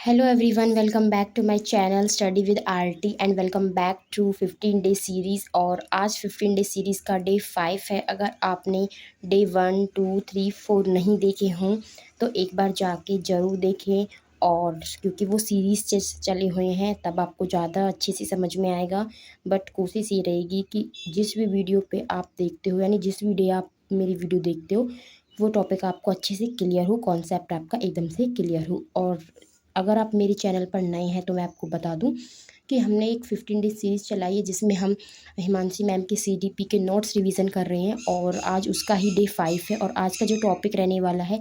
Hello everyone, welcome back to my channel Study with RT and welcome back to 15 day series. और आज 15 day series का day 5 है। अगर आपने day 1, 2, 3, 4 नहीं देखे हों तो एक बार जाके ज़रूर देखें। और क्योंकि वो सीरीज़ चले हुए हैं तब आपको ज़्यादा अच्छे से समझ में आएगा। बट कोशिश ये रहेगी कि जिस भी वीडियो पे आप देखते हो यानी जिस भी डे आप मेरी वीडियो देखते हो वो टॉपिक आपको अच्छे से क्लियर हो, कॉन्सेप्ट आपका एकदम से क्लियर हो। और अगर आप मेरे चैनल पर नए हैं तो मैं आपको बता दूं कि हमने एक 15 डे सीरीज़ चलाई है जिसमें हम हिमांशी मैम के CDP के नोट्स रिवीजन कर रहे हैं। और आज उसका ही डे 5 है। और आज का जो टॉपिक रहने वाला है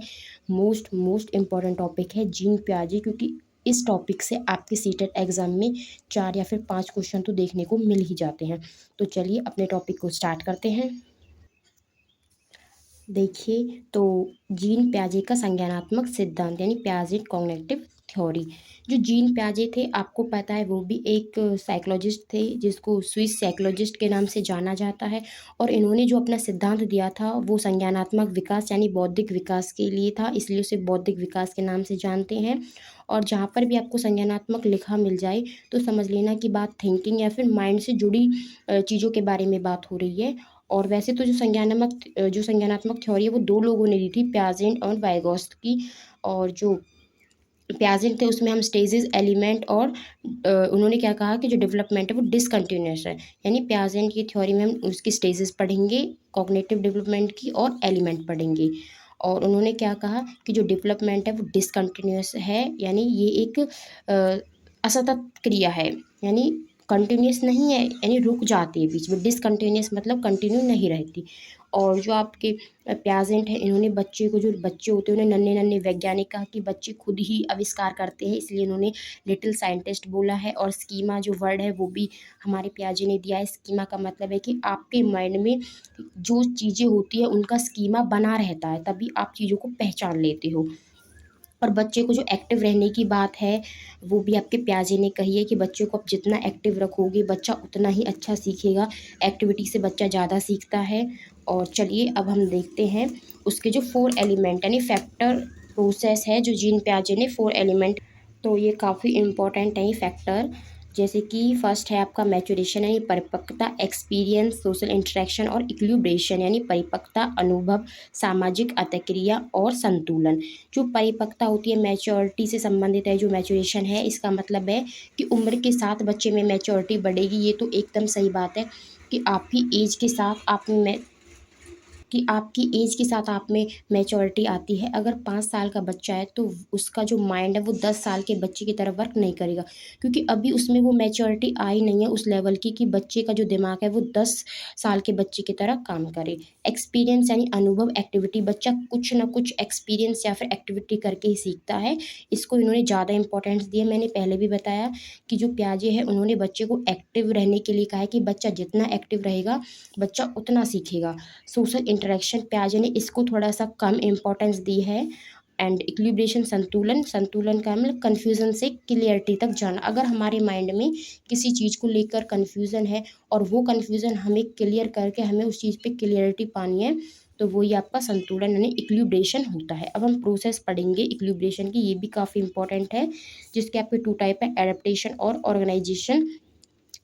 मोस्ट इम्पॉर्टेंट टॉपिक है जीन प्याजे, क्योंकि इस टॉपिक से आपके सीटेट एग्ज़ाम में 4 या फिर 5 क्वेश्चन तो देखने को मिल ही जाते हैं। तो चलिए अपने टॉपिक को स्टार्ट करते हैं। देखिए, तो जीन प्याजे का संज्ञानात्मक सिद्धांत यानी प्याजे कॉग्निटिव थ्योरी। जो जीन प्याजे थे आपको पता है वो भी एक साइकोलॉजिस्ट थे जिसको स्विस साइकोलॉजिस्ट के नाम से जाना जाता है। और इन्होंने जो अपना सिद्धांत दिया था वो संज्ञानात्मक विकास यानी बौद्धिक विकास के लिए था, इसलिए उसे बौद्धिक विकास के नाम से जानते हैं। और जहाँ पर भी आपको संज्ञानात्मक लिखा मिल जाए तो समझ लेना कि बात थिंकिंग या फिर माइंड से जुड़ी चीज़ों के बारे में बात हो रही है। और वैसे तो जो संज्ञानात्मक थ्योरी है वो दो लोगों ने दी थी, प्याजेंट और वाइगोत्स्की। और जो प्याजेंट थे उसमें हम स्टेजेस एलिमेंट और उन्होंने क्या कहा कि जो डेवलपमेंट है वो डिसकंटिन्यूस है। यानी प्याजेंट की थ्योरी में हम उसकी स्टेजेस पढ़ेंगे, कॉग्निटिव डेवलपमेंट की, और एलिमेंट पढ़ेंगे। और उन्होंने क्या कहा कि जो डेवलपमेंट है वो डिसकंटिन्यूस है, यानी ये एक असतत क्रिया है, यानी कंटिन्यूस नहीं है, यानी रुक जाती है बीच में। डिसकंटिन्यूस मतलब कंटिन्यू नहीं रहती। और जो आपके प्याजेंट है इन्होंने बच्चे को, जो बच्चे होते हैं उन्हें नन्हे नन्हे वैज्ञानिक कहा कि बच्चे खुद ही आविष्कार करते हैं, इसलिए इन्होंने लिटिल साइंटिस्ट बोला है। और स्कीमा जो वर्ड है वो भी हमारे प्याजे ने दिया है। स्कीमा का मतलब है कि आपके माइंड में जो चीज़ें होती है उनका स्कीमा बना रहता है, तभी आप चीज़ों को पहचान लेते हो। और बच्चे को जो एक्टिव रहने की बात है वो भी आपके प्याजे ने कही है कि बच्चे को आप जितना एक्टिव रखोगे बच्चा उतना ही अच्छा सीखेगा। एक्टिविटी से बच्चा ज़्यादा सीखता है। और चलिए अब हम देखते हैं उसके जो 4 एलिमेंट यानी फैक्टर प्रोसेस है जो जीन प्याजे ने 4 एलिमेंट। तो ये काफ़ी इम्पोर्टेंट है ये फैक्टर। जैसे कि फर्स्ट है आपका मैच्योरेशन यानी परिपक्वता, एक्सपीरियंस, सोशल इंटरेक्शन और इक्विलिब्रेशन यानी परिपक्वता, अनुभव, सामाजिक अतिक्रिया और संतुलन। जो परिपक्वता होती है मैच्योरिटी से संबंधित है। जो मैच्योरेशन है इसका मतलब है कि उम्र के साथ बच्चे में मैच्योरिटी बढ़ेगी। ये तो एकदम सही बात है कि आपकी एज के साथ आप में कि आपकी एज के साथ आप में मैच्योरिटी आती है। अगर 5 साल का बच्चा है तो उसका जो माइंड है वो 10 साल के बच्चे की तरह वर्क नहीं करेगा, क्योंकि अभी उसमें वो मैच्योरिटी आई नहीं है उस लेवल की कि बच्चे का जो दिमाग है वो 10 साल के बच्चे की तरह काम करे। एक्सपीरियंस यानी अनुभव, एक्टिविटी, बच्चा कुछ ना कुछ एक्सपीरियंस या फिर एक्टिविटी करके ही सीखता है। इसको इन्होंने ज़्यादा इंपॉर्टेंस दी है। मैंने पहले भी बताया कि जो प्याजे है उन्होंने बच्चे को एक्टिव रहने के लिए कहा है कि बच्चा जितना एक्टिव रहेगा बच्चा उतना सीखेगा। सोशल इंटरेक्शन प्याजे ने इसको थोड़ा सा कम इम्पोर्टेंस दी है। एंड इक्विलिब्रेशन संतुलन, संतुलन का मतलब कन्फ्यूज़न से क्लियरिटी तक जाना। अगर हमारे माइंड में किसी चीज़ को लेकर कन्फ्यूज़न है और वो कन्फ्यूज़न हमें क्लियर करके हमें उस चीज़ पे क्लियरिटी पानी है तो वही आपका संतुलन यानी इक्विलिब्रेशन होता है। अब हम प्रोसेस पढ़ेंगे इक्विलिब्रेशन की, ये भी काफ़ी इंपॉर्टेंट है। जिसके आपके 2 टाइप है, एडेप्टेशन और ऑर्गेनाइजेशन।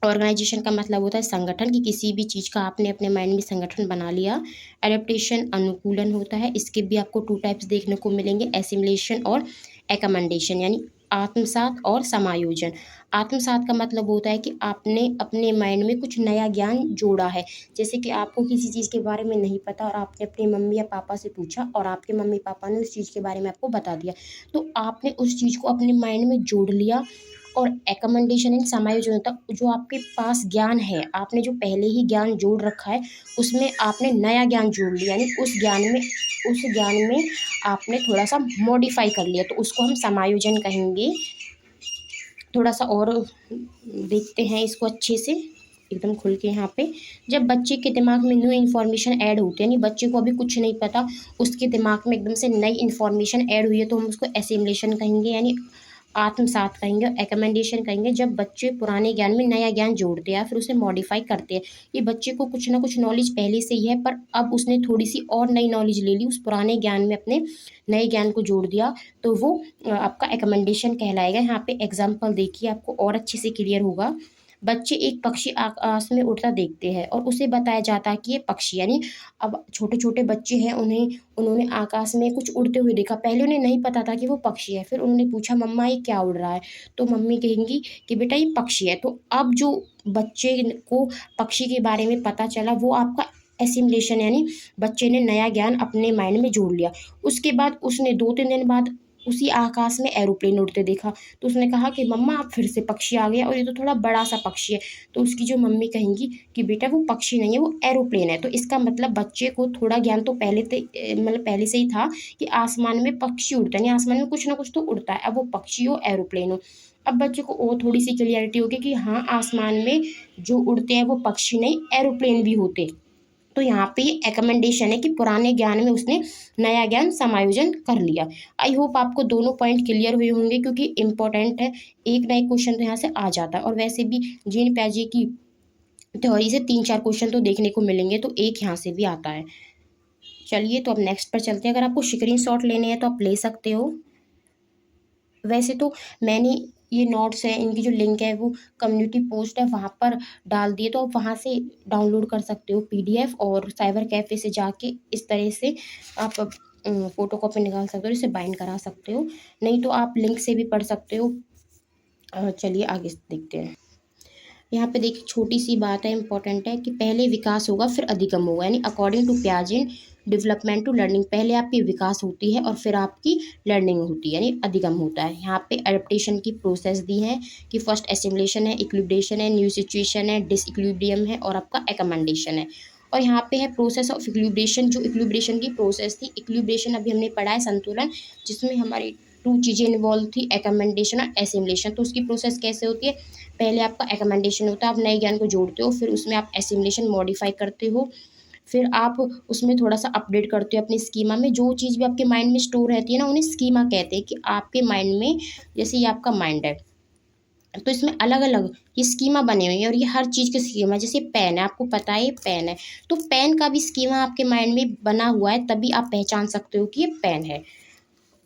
ऑर्गेनाइजेशन का मतलब होता है संगठन, कि किसी भी चीज़ का आपने अपने माइंड में संगठन बना लिया। एडेप्टेशन अनुकूलन होता है। इसके भी आपको 2 टाइप्स देखने को मिलेंगे, एसिमिलेशन और एकमेंडेशन यानी आत्मसात और समायोजन। आत्मसात का मतलब होता है कि आपने अपने माइंड में कुछ नया ज्ञान जोड़ा है। जैसे कि आपको किसी चीज़ के बारे में नहीं पता और आपने अपनी मम्मी या पापा से पूछा और आपके मम्मी पापा ने उस चीज़ के बारे में आपको बता दिया, तो आपने उस चीज़ को अपने माइंड में जोड़ लिया। और एकमेंडेशन इन समायोजन होता है, जो आपके पास ज्ञान है आपने जो पहले ही ज्ञान जोड़ रखा है उसमें आपने नया ज्ञान जोड़ लिया, यानी उस ज्ञान में आपने थोड़ा सा मॉडिफाई कर लिया, तो उसको हम समायोजन कहेंगे। थोड़ा सा और देखते हैं इसको अच्छे से एकदम खुल के यहाँ पे। जब बच्चे के दिमाग में न्यू इन्फॉर्मेशन ऐड होती है, यानी बच्चे को अभी कुछ नहीं पता, उसके दिमाग में एकदम से नई इन्फॉर्मेशन ऐड हुई है, तो हम उसको एसिमिलेशन कहेंगे। यानी आत्मसात कहेंगे और एकमेंडेशन कहेंगे जब बच्चे पुराने ज्ञान में नया ज्ञान जोड़ते हैं या फिर उसे मॉडिफाई करते हैं। ये बच्चे को कुछ ना कुछ नॉलेज पहले से ही है, पर अब उसने थोड़ी सी और नई नॉलेज ले ली, उस पुराने ज्ञान में अपने नए ज्ञान को जोड़ दिया, तो वो आपका एकमेंडेशन कहलाएगा। यहाँ पे एग्जाम्पल देखिए, आपको और अच्छे से क्लियर होगा। बच्चे एक पक्षी आकाश में उड़ता देखते हैं और उसे बताया जाता है कि ये पक्षी, यानी अब छोटे छोटे बच्चे हैं, उन्होंने आकाश में कुछ उड़ते हुए देखा। पहले उन्हें नहीं पता था कि वो पक्षी है, फिर उन्होंने पूछा मम्मा ये क्या उड़ रहा है, तो मम्मी कहेंगी कि बेटा ये पक्षी है। तो अब जो बच्चे को पक्षी के बारे में पता चला, वो आपका एसिमुलेशन, यानी बच्चे ने नया ज्ञान अपने माइंड में जोड़ लिया। उसके बाद उसने 2-3 दिन बाद उसी आकाश में एरोप्लेन उड़ते देखा, तो उसने कहा कि मम्मा आप फिर से पक्षी आ गया और ये तो थोड़ा बड़ा सा पक्षी है। तो उसकी जो मम्मी कहेंगी कि बेटा वो पक्षी नहीं है, वो एरोप्लेन है। तो इसका मतलब बच्चे को थोड़ा ज्ञान तो पहले से ही था कि आसमान में पक्षी उड़ता है, यानी आसमान में कुछ ना कुछ तो उड़ता है, अब वो पक्षी हो एरोप्लेन हो। अब बच्चे को और थोड़ी सी क्लियरिटी होगी कि हाँ, आसमान में जो उड़ते हैं वो पक्षी नहीं, एरोप्लेन भी होते। तो यहाँ पे ये एकमेंडेशन है कि पुराने ज्ञान में उसने नया ज्ञान समायोजन कर लिया। आई होप आपको दोनों पॉइंट क्लियर हुए होंगे, क्योंकि इंपॉर्टेंट है, एक ना एक क्वेश्चन तो यहाँ से आ जाता है। और वैसे भी जीन प्याजे की थ्योरी से 3-4 क्वेश्चन तो देखने को मिलेंगे, तो एक यहाँ से भी आता है। चलिए, तो अब नेक्स्ट पर चलते हैं। अगर आपको स्क्रीन शॉट लेने हैं तो आप ले सकते हो। वैसे तो मैंने ये नोट्स हैं, इनकी जो लिंक है वो कम्युनिटी पोस्ट है वहाँ पर डाल दिए, तो आप वहाँ से डाउनलोड कर सकते हो पीडीएफ, और साइबर कैफ़े से जाके इस तरह से आप फ़ोटो कॉपी निकाल सकते हो, इसे बाइंड करा सकते हो, नहीं तो आप लिंक से भी पढ़ सकते हो। चलिए आगे देखते हैं। यहाँ पे देखिए छोटी सी बात है, इंपॉर्टेंट है कि पहले विकास होगा फिर अधिगम होगा, यानी अकॉर्डिंग टू पियाजे डेवलपमेंट टू लर्निंग, पहले आपकी विकास होती है और फिर आपकी लर्निंग होती है, यानी अधिगम होता है। यहाँ पे एडेप्टेशन की प्रोसेस दी है कि फर्स्ट एसिमुलेशन है, इक्विलिब्रेशन है, न्यू सिचुएशन है, डिसइक्विलिब्रियम है और आपका एकमेंडेशन है। और यहाँ पे है प्रोसेस ऑफ इक्विलिब्रेशन, जो इक्विलिब्रेशन की प्रोसेस थी। इक्विलिब्रेशन अभी हमने पढ़ा है, संतुलन, जिसमें हमारी 2 चीज़ें इन्वॉल्व थी, एकमेंडेशन और एसिमुलेशन। तो उसकी प्रोसेस कैसे होती है, पहले आपका एकमेंडेशन होता है, आप नए ज्ञान को जोड़ते हो, फिर उसमें आप एसिमुलेशन मॉडिफाई करते हो, फिर आप उसमें थोड़ा सा अपडेट करते हो अपने स्कीमा में। जो चीज़ भी आपके माइंड में स्टोर रहती है ना, उन्हें स्कीमा कहते हैं। कि आपके माइंड में, जैसे ये आपका माइंड है, तो इसमें अलग अलग ये स्कीमा बने हुए हैं, और ये हर चीज़ के स्कीमा, जैसे पेन है, आपको पता है ये पेन है, तो पेन का भी स्कीमा आपके माइंड में बना हुआ है, तभी आप पहचान सकते हो कि ये पेन है।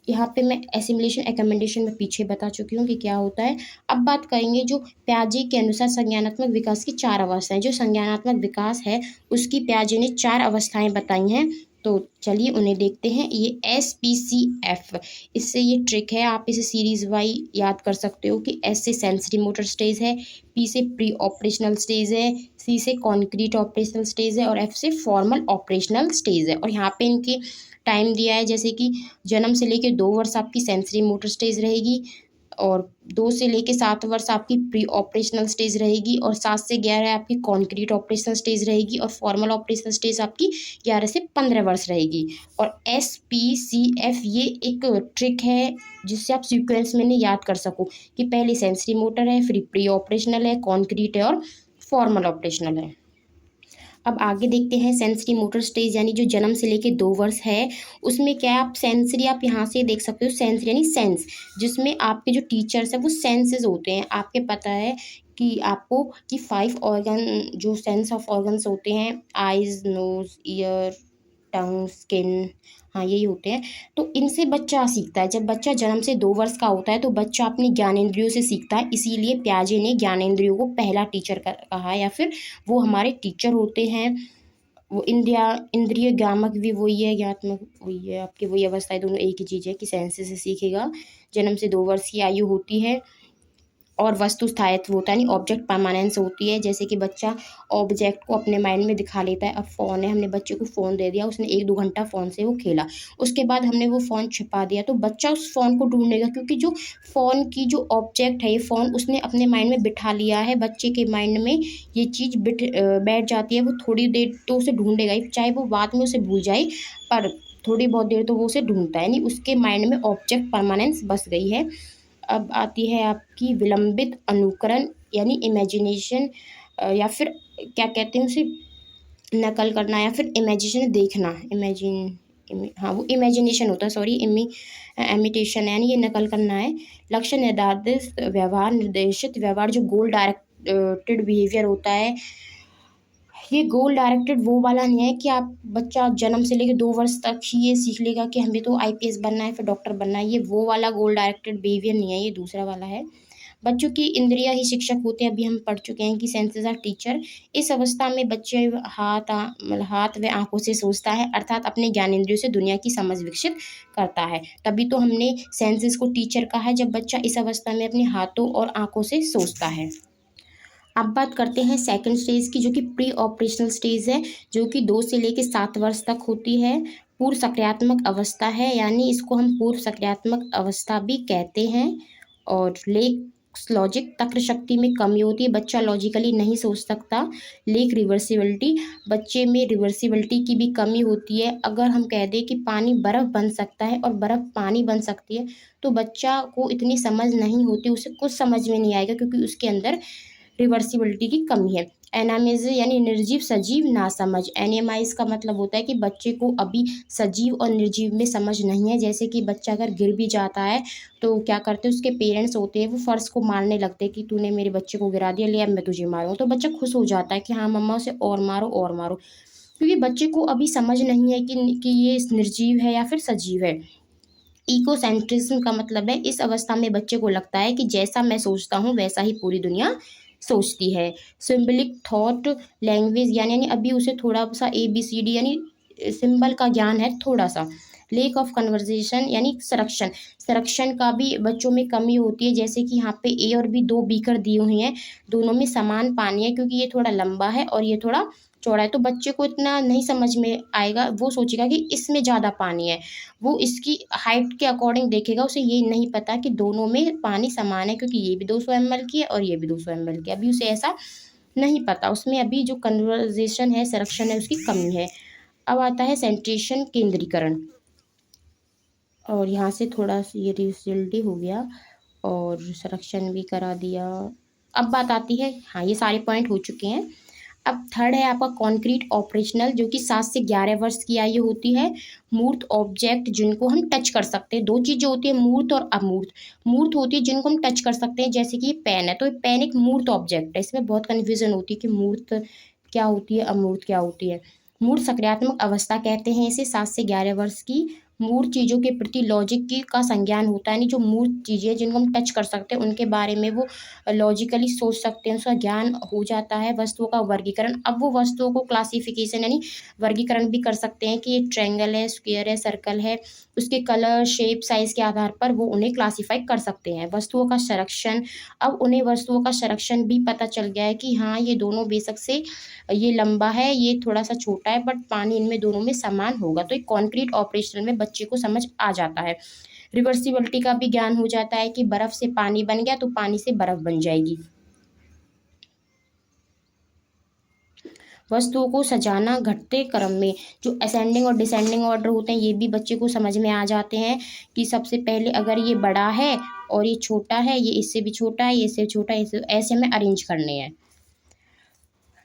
यहाँ पे मैं एसिमुलेशन एकमेंडेशन में पीछे बता चुकी हूँ कि क्या होता है। अब बात करेंगे जो प्याजे के अनुसार संज्ञानात्मक विकास की 4 अवस्थाएं, जो संज्ञानात्मक विकास है उसकी प्याजे ने 4 अवस्थाएं बताई हैं। तो चलिए उन्हें देखते हैं। ये SPCF, इससे ये ट्रिक है, आप इसे सीरीज वाई याद कर सकते हो कि S से सेंसरी मोटर स्टेज है, P से प्री ऑपरेशनल स्टेज है, C से कॉन्क्रीट ऑपरेशनल स्टेज है और F से फॉर्मल ऑपरेशनल स्टेज है। और यहाँ पे इनकी टाइम दिया है, जैसे कि जन्म से लेकर 2 वर्ष आपकी सेंसरी मोटर स्टेज रहेगी, और 2 से लेकर 7 वर्ष आपकी प्री ऑपरेशनल स्टेज रहेगी, और 7 से 11 आपकी कॉन्क्रीट ऑपरेशनल स्टेज रहेगी, और फॉर्मल ऑपरेशनल स्टेज आपकी 11 से 15 वर्ष रहेगी। और SPCF ये एक ट्रिक है जिससे आप सीक्वेंस में नहीं याद कर सको कि पहले सेंसरी मोटर है, फिर प्री ऑपरेशनल है, कॉन्क्रीट है और फॉर्मल ऑपरेशनल है। अब आगे देखते हैं सेंसरी मोटर स्टेज, यानी जो जन्म से लेके 2 वर्ष है, उसमें क्या है, आप सेंसरी, आप यहाँ से देख सकते हो सेंसरी यानी सेंस, जिसमें आपके जो टीचर्स हैं वो सेंसेस होते हैं। आपके पता है कि आपको कि 5 ऑर्गन, जो सेंस ऑफ ऑर्गन्स होते हैं, आइज, नोज, ईयर, टंग, स्किन, हाँ यही होते हैं। तो इनसे बच्चा सीखता है। जब बच्चा जन्म से 2 वर्ष का होता है तो बच्चा अपनी ज्ञानेंद्रियों से सीखता है, इसीलिए प्याजे ने ज्ञानेंद्रियों को पहला टीचर कहा है, या फिर वो हमारे टीचर होते हैं। वो इंद्रिय ज्ञामक भी वही है, ज्ञात्मक वही है, आपकी वही अवस्था है, दोनों एक ही चीज़ है कि सेंसेस से सीखेगा। जन्म से 2 वर्ष की आयु होती है, और वस्तु स्थायित्व होता है, यानी ऑब्जेक्ट परमानेंस होती है। जैसे कि बच्चा ऑब्जेक्ट को अपने माइंड में दिखा लेता है। अब फ़ोन है, हमने बच्चे को फ़ोन दे दिया, उसने 1-2 घंटा फ़ोन से वो खेला, उसके बाद हमने वो फ़ोन छिपा दिया, तो बच्चा उस फ़ोन को ढूंढेगा, क्योंकि जो फ़ोन की जो ऑब्जेक्ट है, ये फ़ोन उसने अपने माइंड में बिठा लिया है। बच्चे के माइंड में ये चीज़ बैठ जाती है, वो थोड़ी देर तो उसे ढूंढेगा ही, चाहे वो बाद में उसे भूल जाए, पर थोड़ी बहुत देर तो वो उसे ढूंढता है, यानी उसके माइंड में ऑब्जेक्ट परमानेंस बस गई है। अब आती है आपकी विलंबित अनुकरण, यानी इमेजिनेशन, या फिर क्या कहते हैं उसे, नकल करना, या फिर इमेजिनेशन देखना, इमेजिन हाँ वो इमेजिनेशन होता है, सॉरी, इमिटेशन यानी ये नकल करना है। लक्ष्य निर्धारित व्यवहार, निर्देशित व्यवहार जो गोल डायरेक्टेड बिहेवियर होता है, ये गोल डायरेक्टेड वो वाला नहीं है कि आप बच्चा जन्म से लेकर 2 वर्ष तक ही ये सीख लेगा कि हमें तो आईपीएस बनना है फिर डॉक्टर बनना है, ये वो वाला गोल डायरेक्टेड बिहेवियर नहीं है, ये दूसरा वाला है। बच्चों की इंद्रियां ही शिक्षक होते हैं, अभी हम पढ़ चुके हैं कि सेंसेस आर टीचर। इस अवस्था में बच्चे मतलब हाथ व आंखों से सोचता है, अर्थात अपने ज्ञानेंद्रियों से दुनिया की समझ विकसित करता है। तभी तो हमने सेंसेस को टीचर कहा है, जब बच्चा इस अवस्था में अपने हाथों और आंखों से सोचता है। अब बात करते हैं सेकंड स्टेज की, जो कि प्री ऑपरेशनल स्टेज है, जो कि 2 से लेकर 7 वर्ष तक होती है। पूर्व सक्रियात्मक अवस्था है, यानी इसको हम पूर्व सक्रियात्मक अवस्था भी कहते हैं। और लेक लॉजिक, तर्क शक्ति में कमी होती है, बच्चा लॉजिकली नहीं सोच सकता। लेक रिवर्सिबिलिटी, बच्चे में रिवर्सिबिलिटी की भी कमी होती है। अगर हम कह दें कि पानी बर्फ़ बन सकता है और बर्फ़ पानी बन सकती है, तो बच्चा को इतनी समझ नहीं होती, उसे कुछ समझ में नहीं आएगा, क्योंकि उसके अंदर रिवर्सिबिलिटी की कमी है। एनामिज यानी निर्जीव सजीव ना समझ। एनिमाइज का मतलब होता है कि बच्चे को अभी सजीव और निर्जीव में समझ नहीं है। जैसे कि बच्चा अगर गिर भी जाता है तो क्या करते हैं, उसके पेरेंट्स होते हैं वो फर्श को मारने लगते हैं कि तूने मेरे बच्चे को गिरा दिया, ले अब मैं तुझे मारूँ, तो बच्चा खुश हो जाता है कि हाँ मम्मा उसे और मारो और मारो, क्योंकि बच्चे को अभी समझ नहीं है कि ये निर्जीव है या फिर सजीव है। इकोसेंट्रिज्म का मतलब है, इस अवस्था में बच्चे को लगता है कि जैसा मैं सोचता हूँ वैसा ही पूरी दुनिया सोचती है। सिंबलिक थॉट लैंग्वेज यानी अभी उसे थोड़ा सा ABCD यानी सिंबल का ज्ञान है थोड़ा सा। लेक ऑफ कन्वर्जेशन यानी संरक्षण, संरक्षण का भी बच्चों में कमी होती है। जैसे कि यहाँ पे A और B 2 बीकर दिए हुए हैं, दोनों में समान पानी है, क्योंकि ये थोड़ा लंबा है और ये थोड़ा चौड़ा है, तो बच्चे को इतना नहीं समझ में आएगा, वो सोचेगा कि इसमें ज़्यादा पानी है, वो इसकी हाइट के अकॉर्डिंग देखेगा, उसे ये नहीं पता कि दोनों में पानी समान है, क्योंकि ये भी 200 ml की है और ये भी 200 ml की है, अभी उसे ऐसा नहीं पता, उसमें अभी जो कन्वर्जेशन है, संरक्षण है, उसकी कमी है। अब आता है सेंट्रेशन, केंद्रीकरण, और यहाँ से थोड़ा सा ये रिजल्टी हो गया और संरक्षण भी करा दिया। अब बात आती है, हाँ ये सारे पॉइंट हो चुके हैं। अब थर्ड है आपका कॉन्क्रीट ऑपरेशनल, जो कि 7 से 11 वर्ष की आयु होती है। मूर्त ऑब्जेक्ट जिनको हम टच कर सकते हैं, 2 चीज़ें होती है, मूर्त और अमूर्त। मूर्त होती है जिनको हम टच कर सकते हैं, जैसे कि ये पेन है, तो ये पेन एक मूर्त ऑब्जेक्ट है। इसमें बहुत कन्फ्यूजन होती है कि मूर्त क्या होती है, अमूर्त क्या होती है। मूर्त सक्रियात्मक अवस्था कहते हैं इसे, 7 से 11 वर्ष की। मूर्त चीज़ों के प्रति लॉजिक की का संज्ञान होता है, यानी जो मूर्त चीज़ें जिनको हम टच कर सकते हैं उनके बारे में वो लॉजिकली सोच सकते हैं, उसका ज्ञान हो जाता है। वस्तुओं का वर्गीकरण, अब वो वस्तुओं को क्लासिफिकेशन यानी वर्गीकरण भी कर सकते हैं कि ये ट्रायंगल है, स्क्वायर है, सर्कल है, उसके कलर शेप साइज़ के आधार पर वो उन्हें क्लासीफाई कर सकते हैं। वस्तुओं का संरक्षण, अब उन्हें वस्तुओं का संरक्षण भी पता चल गया है कि हाँ ये दोनों बेशक से ये लंबा है, ये थोड़ा सा छोटा है, बट पानी इनमें दोनों में समान होगा, तो एक कॉन्क्रीट ऑपरेशन में बच्चे को समझ आ जाता है। रिवर्सिबिलिटी का भी ज्ञान हो जाता है कि बर्फ़ से पानी बन गया तो पानी से बर्फ़ बन जाएगी। वस्तुओं को सजाना घटते क्रम में, जो असेंडिंग और डिसेंडिंग ऑर्डर होते हैं, ये भी बच्चे को समझ में आ जाते हैं कि सबसे पहले अगर ये बड़ा है और ये छोटा है, ये इससे भी छोटा है, ये इससे छोटा है, इसे ऐसे में अरेंज करने हैं।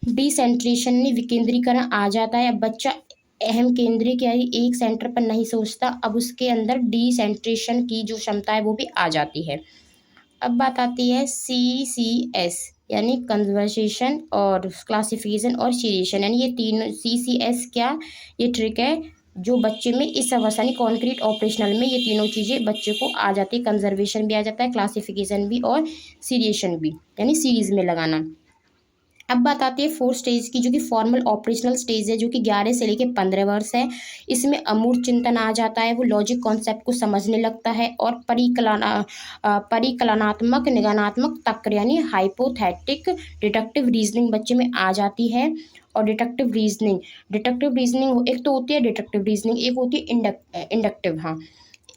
डिसेंट्रेशन में विकेंद्रीकरण आ जाता है, अब बच्चा अहम केंद्रीय क्या है, एक सेंटर पर नहीं सोचता, अब उसके अंदर डिसेंट्रेशन की जो क्षमता है वो भी आ जाती है। अब बात आती है CCS यानी कन्वर्सेशन और क्लासिफिकेशन और सीरिएशन, यानी ये तीनों CCS क्या, ये ट्रिक है जो बच्चे में इस अवस्था यानी कॉन्क्रीट ऑपरेशनल में ये तीनों चीज़ें बच्चे को आ जाती है। कंजर्वेशन भी आ जाता है, क्लासिफिकेशन भी और सीरिएशन भी, यानी सीरीज में लगाना। अब बात आती है फोर्थ स्टेज की, जो कि फॉर्मल ऑपरेशनल स्टेज है, जो कि 11 से लेकर 15 वर्ष है। इसमें अमूर्त चिंतन आ जाता है, वो लॉजिक कॉन्सेप्ट को समझने लगता है, और परिकलनात्मक निगमनात्मक तर्क यानी हाइपोथेटिक डिडक्टिव रीजनिंग बच्चे में आ जाती है। और डिडक्टिव रीजनिंग एक तो होती है डिडक्टिव रीजनिंग, एक होती है इंडक्टिव। हाँ,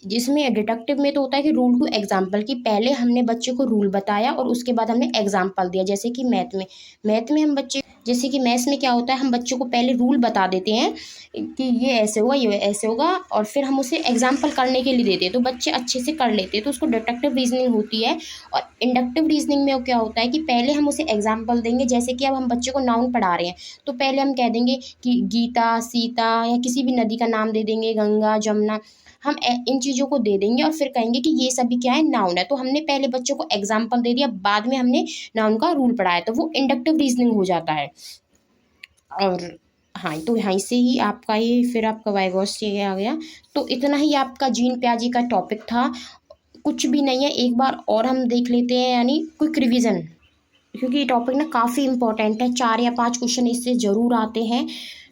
जिसमें डिडक्टिव में तो होता है कि रूल टू एग्जाम्पल, कि पहले हमने बच्चे को रूल बताया और उसके बाद हमने एग्जाम्पल दिया। जैसे कि मैथ में हम बच्चे, जैसे कि मैथ्स में क्या होता है, हम बच्चों को पहले रूल बता देते हैं कि ये ऐसे होगा, ये ऐसे होगा, और फिर हम उसे एग्जाम्पल करने के लिए देते हैं तो बच्चे अच्छे से कर लेते हैं, तो उसको डिडक्टिव रीजनिंग होती है। और इंडक्टिव रीजनिंग में क्या होता है कि पहले हम उसे एग्जाम्पल देंगे। जैसे कि अब हम बच्चे को नाउन पढ़ा रहे हैं तो पहले हम कह देंगे कि गीता, सीता, या किसी भी नदी का नाम दे देंगे, गंगा, जमुना, हम इन चीज़ों को दे देंगे और फिर कहेंगे कि ये सभी क्या है, नाउन है। तो हमने पहले बच्चों को एग्जाम्पल दे दिया, बाद में हमने नाउन का रूल पढ़ाया, तो वो इंडक्टिव रीजनिंग हो जाता है। और हाँ, तो यहाँ से ही आपका ये फिर आपका वाइगॉस ये आ गया। तो इतना ही आपका जीन प्याजे का टॉपिक था, कुछ भी नहीं है। एक बार और हम देख लेते हैं, यानी क्विक रिवीजन, क्योंकि ये टॉपिक ना काफ़ी इंपॉर्टेंट है, 4 या 5 क्वेश्चन इससे ज़रूर आते हैं।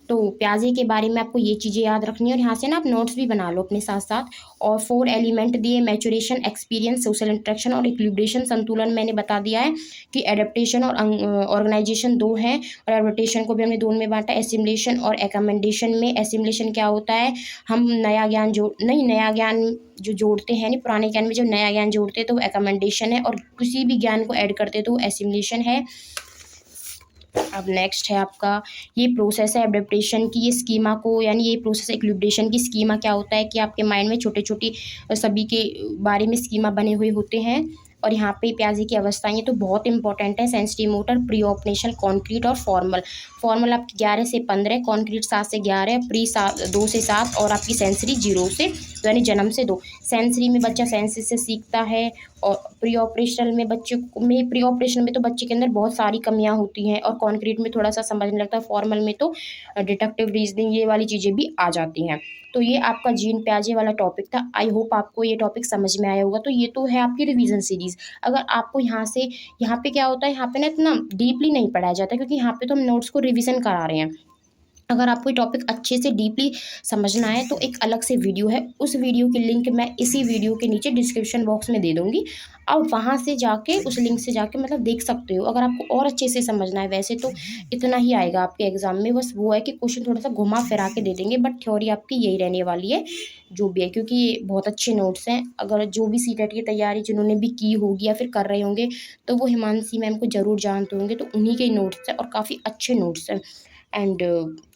तो प्याजे के बारे में आपको ये चीज़ें याद रखनी है, और यहाँ से ना आप नोट्स भी बना लो अपने साथ साथ। और 4 एलिमेंट दिए, मैचुरेशन, एक्सपीरियंस, सोशल इंटरेक्शन और इक्विलिब्रेशन, संतुलन मैंने बता दिया है कि एडेप्टेशन और ऑर्गेनाइजेशन 2 हैं, और एडेप्टेशन को भी हमने 2 में बांटा, एसिमुलेशन और एकमेंडेशन में। एसिमुलेशन क्या होता है, हम नया ज्ञान नया ज्ञान जो जोड़ते हैं, नहीं पुराने ज्ञान में जो नया ज्ञान जोड़ते हैं तो वो एकमेंडेशन है, और किसी भी ज्ञान को ऐड करते तो वो एसिमुलेशन है। अब नेक्स्ट है आपका ये प्रोसेस है एडेप्टेशन की, ये स्कीमा को, यानी ये प्रोसेस इक्विलिब्रेशन की स्कीमा क्या होता है कि आपके माइंड में छोटे छोटी सभी के बारे में स्कीमा बने हुए होते हैं। और यहाँ पे प्याजे की अवस्थाएं ये तो बहुत इंपॉर्टेंट है, sensitive motor, pre operational, concrete और फॉर्मल। फॉर्मल आपकी 11 से 15, कॉन्क्रीट 7 से 11, प्री 2 से 7, और आपकी सेंसरी 0 से, यानी जन्म से 2। सेंसरी में बच्चा सेंसेस से सीखता है, और प्री ऑपरेशनल में प्री ऑपरेशनल में तो बच्चे के अंदर बहुत सारी कमियां होती हैं, और कॉन्क्रीट में थोड़ा सा समझने लगता है, फॉर्मल में तो डिडक्टिव रीजनिंग ये वाली चीज़ें भी आ जाती हैं। तो ये आपका जीन प्याजे वाला टॉपिक था। आई होप आपको ये टॉपिक समझ में आया होगा। तो ये तो है आपकी रिवीजन सीरीज। अगर आपको यहाँ पे क्या होता है, यहाँ पे ना इतना डीपली नहीं पढ़ाया जाता, क्योंकि यहाँ पे तो हम नोट्स को रिवीजन करा रहे हैं। अगर आपको ये टॉपिक अच्छे से डीपली समझना है तो एक अलग से वीडियो है, उस वीडियो की लिंक मैं इसी वीडियो के नीचे डिस्क्रिप्शन बॉक्स में दे दूँगी। आप वहाँ से जाके उस लिंक से जाके मतलब देख सकते हो, अगर आपको और अच्छे से समझना है। वैसे तो इतना ही आएगा आपके एग्ज़ाम में, बस वो है कि क्वेश्चन थोड़ा सा घुमा फिरा के दे देंगे, बट थ्योरी आपकी यही रहने वाली है जो भी है, क्योंकि ये बहुत अच्छे नोट्स हैं। अगर जो भी सीटेट की तैयारी जिन्होंने भी की होगी या फिर कर रहे होंगे तो वो हिमांशी मैम को ज़रूर जानते होंगे, तो उन्हीं के नोट्स हैं और काफ़ी अच्छे नोट्स हैं। एंड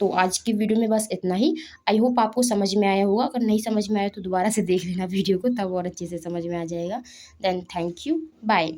तो आज की वीडियो में बस इतना ही। आई होप आपको समझ में आया होगा, अगर नहीं समझ में आया तो दोबारा से देख लेना वीडियो को, तब और अच्छे से समझ में आ जाएगा। Then thank you, bye.